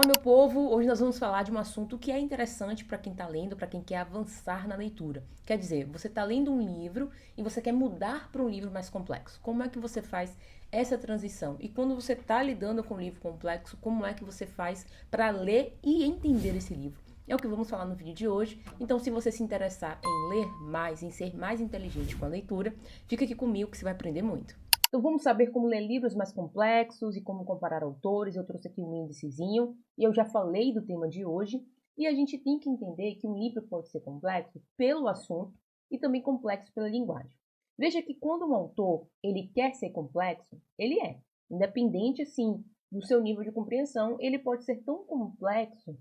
meu povo! Hoje nós vamos falar de um assunto que é interessante para quem está lendo, para quem quer avançar na leitura. Quer dizer, você está lendo um livro e você quer mudar para um livro mais complexo. Como é que você faz essa transição? E quando você está lidando com um livro complexo, como é que você faz para ler e entender esse livro? É o que vamos falar no vídeo de hoje. Então, se você se interessar em ler mais, em ser mais inteligente com a leitura, fica aqui comigo que você vai aprender muito. Então vamos saber como ler livros mais complexos e como comparar autores. Eu trouxe aqui um índicezinho e eu já falei do tema de hoje. E a gente tem que entender que um livro pode ser complexo pelo assunto e também complexo pela linguagem. Veja que quando um autor ele quer ser complexo, ele é. Independente, assim, do seu nível de compreensão, ele pode ser tão complexo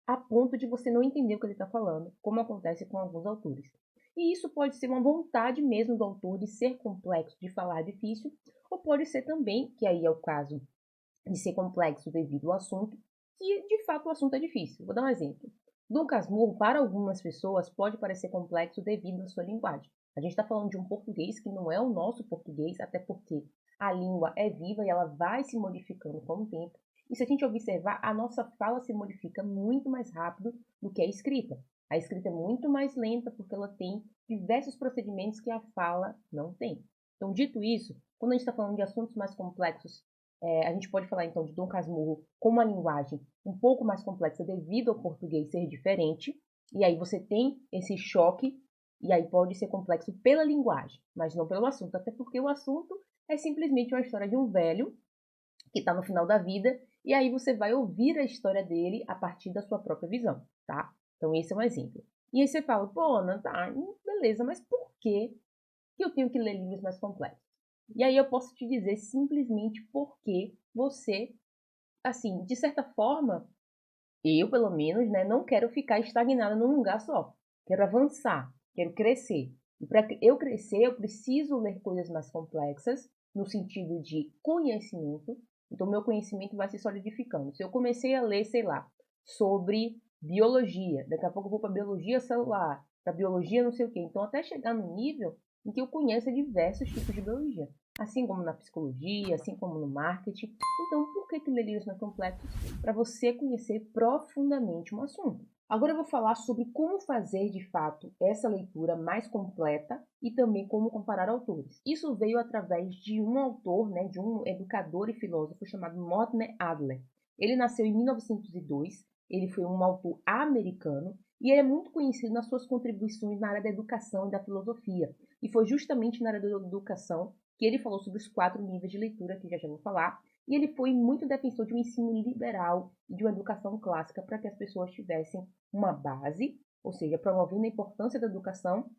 a ponto de você não entender o que ele está falando, como acontece com alguns autores. E isso pode ser uma vontade mesmo do autor de ser complexo, de falar difícil, ou pode ser também, que aí é o caso de ser complexo devido ao assunto, que de fato o assunto é difícil. Vou dar um exemplo. Dom Casmurro, para algumas pessoas, pode parecer complexo devido à sua linguagem. A gente está falando de um português que não é o nosso português, até porque a língua é viva e ela vai se modificando com o tempo. E se a gente observar, a nossa fala se modifica muito mais rápido do que a escrita. A escrita é muito mais lenta porque ela tem diversos procedimentos que a fala não tem. Então, dito isso, quando a gente está falando de assuntos mais complexos, a gente pode falar então de Dom Casmurro com uma linguagem um pouco mais complexa devido ao português ser diferente, e aí você tem esse choque, e aí pode ser complexo pela linguagem, mas não pelo assunto, até porque o assunto é simplesmente uma história de um velho que está no final da vida, e aí você vai ouvir a história dele a partir da sua própria visão, tá? Então esse é um exemplo. E aí você fala, pô, Ana, tá, beleza, mas por que eu tenho que ler livros mais complexos? E aí eu posso te dizer simplesmente porque você, assim, de certa forma, eu pelo menos, né, não quero ficar estagnada num lugar só. Quero avançar, quero crescer. E para eu crescer, eu preciso ler coisas mais complexas, no sentido de conhecimento. Então, meu conhecimento vai se solidificando. Se eu comecei a ler, sei lá, sobre biologia, daqui a pouco eu vou para biologia celular, para biologia não sei o quê. Então, até chegar no nível em que eu conheça diversos tipos de biologia. Assim como na psicologia, assim como no marketing. Então, por que ler livros mais complexos? Para você conhecer profundamente um assunto. Agora eu vou falar sobre como fazer de fato essa leitura mais completa e também como comparar autores. Isso veio através de um autor, né, de um educador e filósofo chamado Mortimer Adler. Ele nasceu em 1902, ele foi um autor americano e ele é muito conhecido nas suas contribuições na área da educação e da filosofia. E foi justamente na área da educação que ele falou sobre os 4 níveis de leitura, que já vou falar, e ele foi muito defensor de um ensino liberal e de uma educação clássica para que as pessoas tivessem uma base, ou seja, promovendo a importância da educação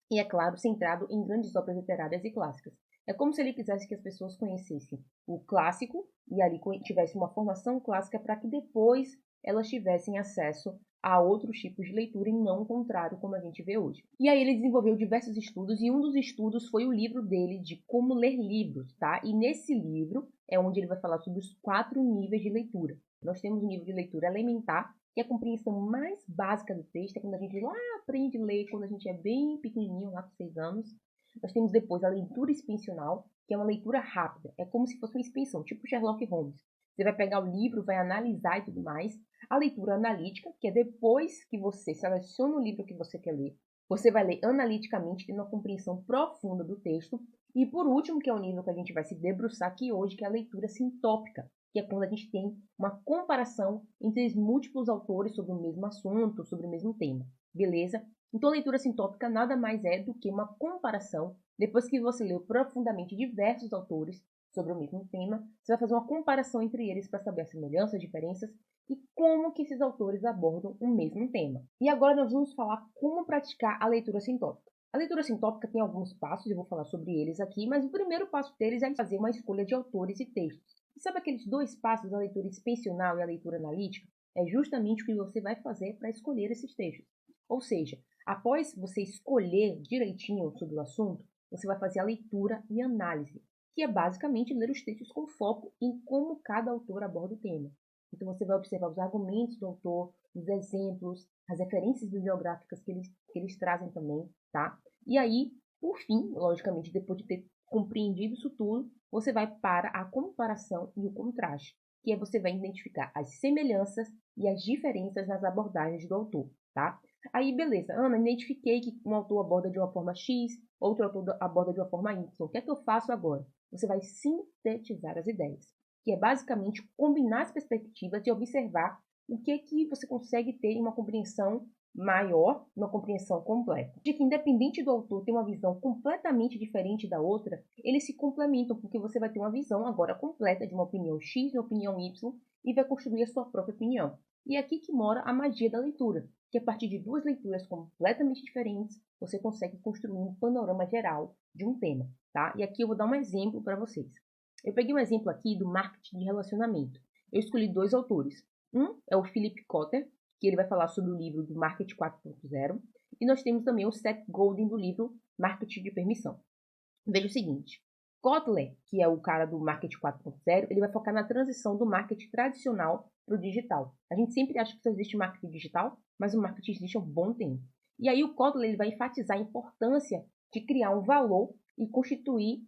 e, é claro, centrado em grandes obras literárias e clássicas. É como se ele quisesse que as pessoas conhecessem o clássico e ali tivessem uma formação clássica para que depois elas tivessem acesso a outros tipos de leitura e não o contrário, como a gente vê hoje. E aí ele desenvolveu diversos estudos e um dos estudos foi o livro dele de como ler livros, tá? E nesse livro é onde ele vai falar sobre os 4 níveis de leitura. Nós temos o nível de leitura elementar, que é a compreensão mais básica do texto, é quando a gente lá aprende a ler, quando a gente é bem pequenininho, lá com 6 anos. Nós temos depois a leitura expansional, que é uma leitura rápida, é como se fosse uma expansão, tipo Sherlock Holmes. Você vai pegar o livro, vai analisar e tudo mais. A leitura analítica, que é depois que você seleciona o livro que você quer ler, você vai ler analiticamente, tendo uma compreensão profunda do texto. E por último, que é o nível que a gente vai se debruçar aqui hoje, que é a leitura sintópica, que é quando a gente tem uma comparação entre os múltiplos autores sobre o mesmo assunto, sobre o mesmo tema. Beleza? Então, a leitura sintópica nada mais é do que uma comparação. Depois que você leu profundamente diversos autores sobre o mesmo tema, você vai fazer uma comparação entre eles para saber as semelhanças, diferenças e como que esses autores abordam o mesmo tema. E agora nós vamos falar como praticar a leitura sintópica. A leitura sintópica tem alguns passos, eu vou falar sobre eles aqui, mas o primeiro passo deles é fazer uma escolha de autores e textos. E sabe aqueles 2 passos, a leitura expansional e a leitura analítica? É justamente o que você vai fazer para escolher esses textos. Ou seja, após você escolher direitinho sobre o assunto, você vai fazer a leitura e análise, que é basicamente ler os textos com foco em como cada autor aborda o tema. Então você vai observar os argumentos do autor, os exemplos, as referências bibliográficas que eles trazem também, tá? E aí, por fim, logicamente, depois de ter compreendido isso tudo, você vai para a comparação e o contraste. que é você vai identificar as semelhanças e as diferenças nas abordagens do autor, tá? Aí, beleza, Ana, identifiquei que um autor aborda de uma forma X, outro autor aborda de uma forma Y. O que é que eu faço agora? Você vai sintetizar as ideias, que é basicamente combinar as perspectivas e observar o que você consegue ter em uma compreensão maior, uma compreensão completa. De que independente do autor ter uma visão completamente diferente da outra, eles se complementam, porque você vai ter uma visão agora completa de uma opinião X e uma opinião Y e vai construir a sua própria opinião. E é aqui que mora a magia da leitura, que a partir de duas leituras completamente diferentes, você consegue construir um panorama geral de um tema, tá? E aqui eu vou dar um exemplo para vocês. Eu peguei um exemplo aqui do marketing de relacionamento. Eu escolhi dois autores. Um é o Philip Kotler, que ele vai falar sobre o livro do Marketing 4.0, e nós temos também o Seth Godin do livro Marketing de Permissão. Veja o seguinte, Kotler, que é o cara do Marketing 4.0, ele vai focar na transição do marketing tradicional para o digital. A gente sempre acha que só existe marketing digital, mas o marketing existe há um bom tempo. E aí o Kotler ele vai enfatizar a importância de criar um valor e construir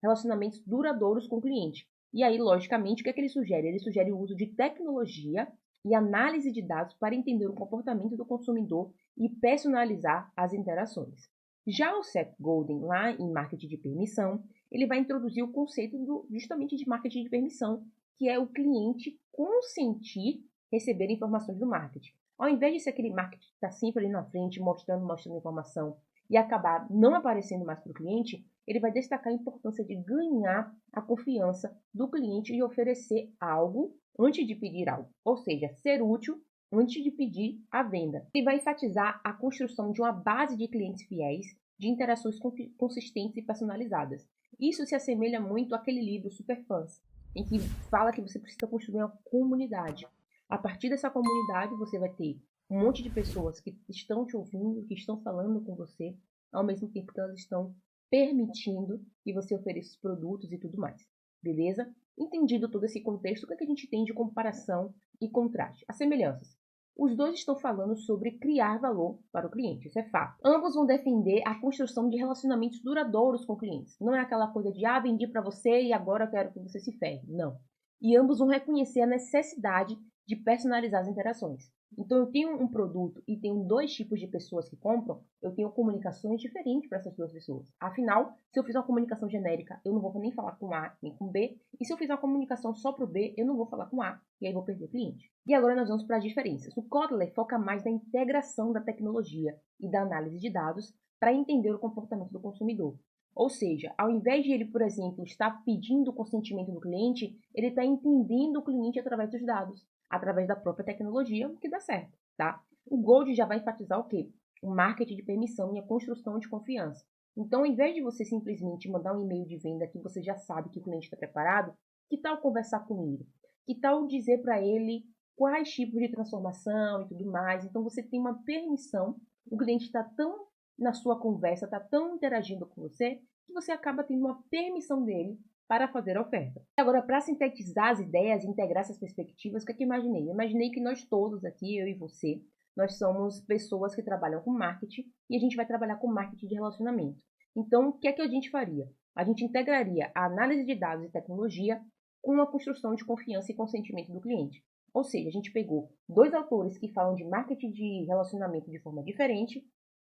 relacionamentos duradouros com o cliente. E aí, logicamente, o que é que ele sugere? Ele sugere o uso de tecnologia e análise de dados para entender o comportamento do consumidor e personalizar as interações. Já o Seth Godin, lá em Marketing de Permissão, ele vai introduzir o conceito justamente de marketing de permissão, que é o cliente consentir receber informações do marketing. Ao invés de ser aquele marketing que está sempre ali na frente, mostrando informação e acabar não aparecendo mais para o cliente, ele vai destacar a importância de ganhar a confiança do cliente e oferecer algo antes de pedir algo, ou seja, ser útil antes de pedir a venda. Ele vai enfatizar a construção de uma base de clientes fiéis, de interações consistentes e personalizadas. Isso se assemelha muito àquele livro Superfãs, em que fala que você precisa construir uma comunidade. A partir dessa comunidade, você vai ter um monte de pessoas que estão te ouvindo, que estão falando com você, ao mesmo tempo que elas estão permitindo que você ofereça os produtos e tudo mais. Beleza? Entendido todo esse contexto, o que é que a gente tem de comparação e contraste? As semelhanças. Os dois estão falando sobre criar valor para o cliente, isso é fato. Ambos vão defender a construção de relacionamentos duradouros com clientes. Não é aquela coisa de, vendi para você e agora eu quero que você se ferre. Não. E ambos vão reconhecer a necessidade de personalizar as interações. Então, eu tenho um produto e tenho dois tipos de pessoas que compram, eu tenho comunicações diferentes para essas duas pessoas. Afinal, se eu fizer uma comunicação genérica, eu não vou nem falar com A nem com B. E se eu fizer uma comunicação só para o B, eu não vou falar com A. E aí vou perder cliente. E agora nós vamos para as diferenças. O Kotler foca mais na integração da tecnologia e da análise de dados para entender o comportamento do consumidor. Ou seja, ao invés de ele, por exemplo, estar pedindo o consentimento do cliente, ele está entendendo o cliente através dos dados, através da própria tecnologia, o que dá certo, tá? O Gold já vai enfatizar o quê? O marketing de permissão e a construção de confiança. Então, ao invés de você simplesmente mandar um e-mail de venda que você já sabe que o cliente está preparado, que tal conversar com ele? Que tal dizer para ele quais tipos de transformação e tudo mais? Então, você tem uma permissão, o cliente está tão na sua conversa, está tão interagindo com você, que você acaba tendo uma permissão dele para fazer a oferta. Agora, para sintetizar as ideias e integrar essas perspectivas, o que é que eu imaginei? Eu imaginei que nós todos aqui, eu e você, nós somos pessoas que trabalham com marketing e a gente vai trabalhar com marketing de relacionamento. Então, o que é que a gente faria? A gente integraria a análise de dados e tecnologia com a construção de confiança e consentimento do cliente. Ou seja, a gente pegou dois autores que falam de marketing de relacionamento de forma diferente,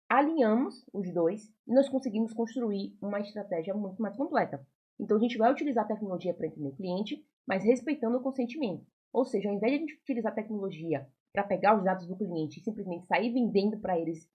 alinhamos os dois e nós conseguimos construir uma estratégia muito mais completa. Então, a gente vai utilizar a tecnologia para entender o cliente, mas respeitando o consentimento. Ou seja, ao invés de a gente utilizar a tecnologia para pegar os dados do cliente e simplesmente sair vendendo para eles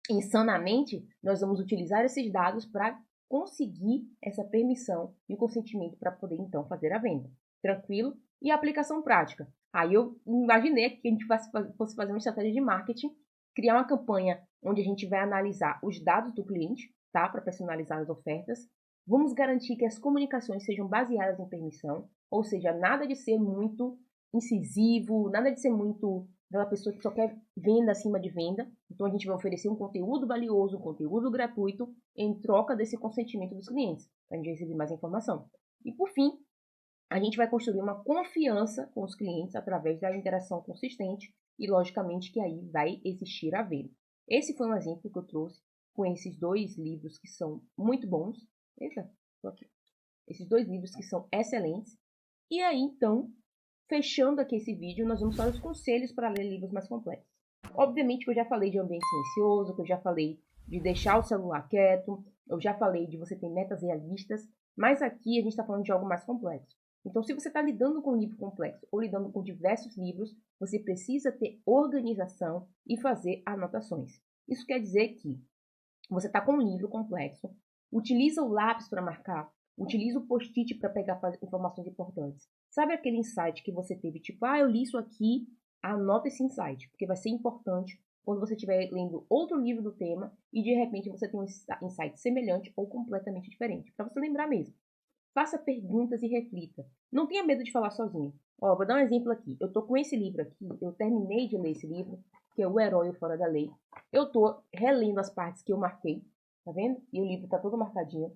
insanamente, nós vamos utilizar esses dados para conseguir essa permissão e o consentimento para poder, então, fazer a venda. Tranquilo? E a aplicação prática. Aí eu imaginei que a gente fosse fazer uma estratégia de marketing, criar uma campanha onde a gente vai analisar os dados do cliente, tá? Para personalizar as ofertas. Vamos garantir que as comunicações sejam baseadas em permissão, ou seja, nada de ser muito incisivo, nada de ser muito aquela pessoa que só quer venda acima de venda. Então, a gente vai oferecer um conteúdo valioso, um conteúdo gratuito, em troca desse consentimento dos clientes, para a gente receber mais informação. E, por fim, a gente vai construir uma confiança com os clientes através da interação consistente e, logicamente, que aí vai existir a venda. Esse foi um exemplo que eu trouxe com esses dois livros que são muito bons. Eita, tô aqui. Esses dois livros que são excelentes E aí, então, fechando aqui esse vídeo, nós vamos para os conselhos para ler livros mais complexos. Obviamente que eu já falei de ambiente silencioso, que eu já falei de deixar o celular quieto, eu já falei de você ter metas realistas, mas aqui a gente está falando de algo mais complexo. Então, se você está lidando com um livro complexo ou lidando com diversos livros, você precisa ter organização e fazer anotações. Isso quer dizer que você está com um livro complexo, utiliza o lápis para marcar, utiliza o post-it para pegar informações importantes. Sabe aquele insight que você teve, tipo, eu li isso aqui, anota esse insight, porque vai ser importante quando você estiver lendo outro livro do tema e de repente você tem um insight semelhante ou completamente diferente, para você lembrar mesmo. Faça perguntas e reflita. Não tenha medo de falar sozinho. Vou dar um exemplo aqui. Eu tô com esse livro aqui, eu terminei de ler esse livro, que é O Herói Fora da Lei. Eu tô relendo as partes que eu marquei, tá vendo? E o livro tá todo marcadinho.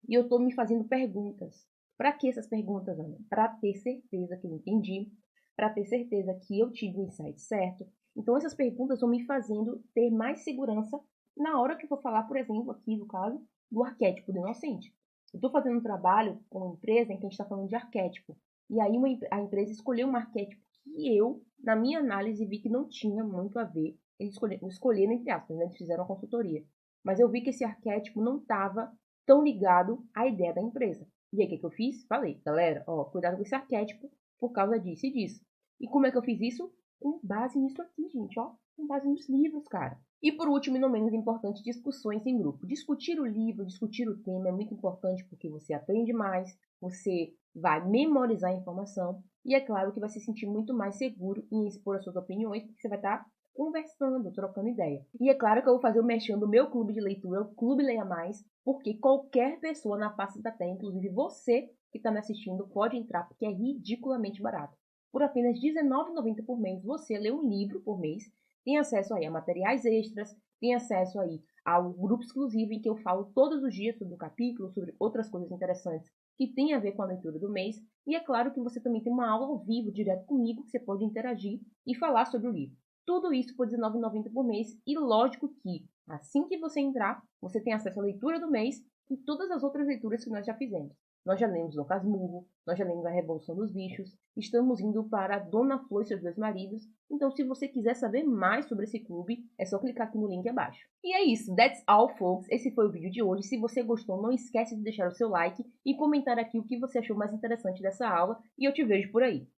E eu tô me fazendo perguntas. Para que essas perguntas, Ana? Para ter certeza que eu entendi, para ter certeza que eu tive o insight certo. Então essas perguntas vão me fazendo ter mais segurança na hora que eu for falar, por exemplo, aqui no caso, do arquétipo do inocente. Eu estou fazendo um trabalho com uma empresa em que a gente está falando de arquétipo. E aí a empresa escolheu um arquétipo que eu, na minha análise, vi que não tinha muito a ver. Eles escolheram entre aspas, né? Eles fizeram uma consultoria. Mas eu vi que esse arquétipo não estava tão ligado à ideia da empresa. E aí o que eu fiz? Falei, galera, cuidado com esse arquétipo por causa disso e disso. E como é que eu fiz isso? Com base nisso aqui, gente, com base nos livros, cara. E por último, e não menos importante, discussões em grupo. Discutir o livro, discutir o tema é muito importante porque você aprende mais, você vai memorizar a informação e é claro que vai se sentir muito mais seguro em expor as suas opiniões, porque você vai estar conversando, trocando ideia. E é claro que eu vou fazer o merchan do meu clube de leitura, o Clube Leia Mais, porque qualquer pessoa na face da terra, inclusive você que está me assistindo, pode entrar, porque é ridiculamente barato. Por apenas R$19,90 por mês, você lê um livro por mês, tem acesso aí a materiais extras, tem acesso aí ao grupo exclusivo em que eu falo todos os dias sobre o capítulo, sobre outras coisas interessantes que tem a ver com a leitura do mês. E é claro que você também tem uma aula ao vivo, direto comigo, que você pode interagir e falar sobre o livro. Tudo isso por R$19,90 por mês e lógico que, assim que você entrar, você tem acesso à leitura do mês e todas as outras leituras que nós já fizemos. Nós já lemos Dom Casmurro, nós já lemos A Revolução dos Bichos, estamos indo para Dona Flor e seus dois maridos. Então, se você quiser saber mais sobre esse clube, é só clicar aqui no link abaixo. E é isso, that's all, folks. Esse foi o vídeo de hoje. Se você gostou, não esquece de deixar o seu like e comentar aqui o que você achou mais interessante dessa aula. E eu te vejo por aí.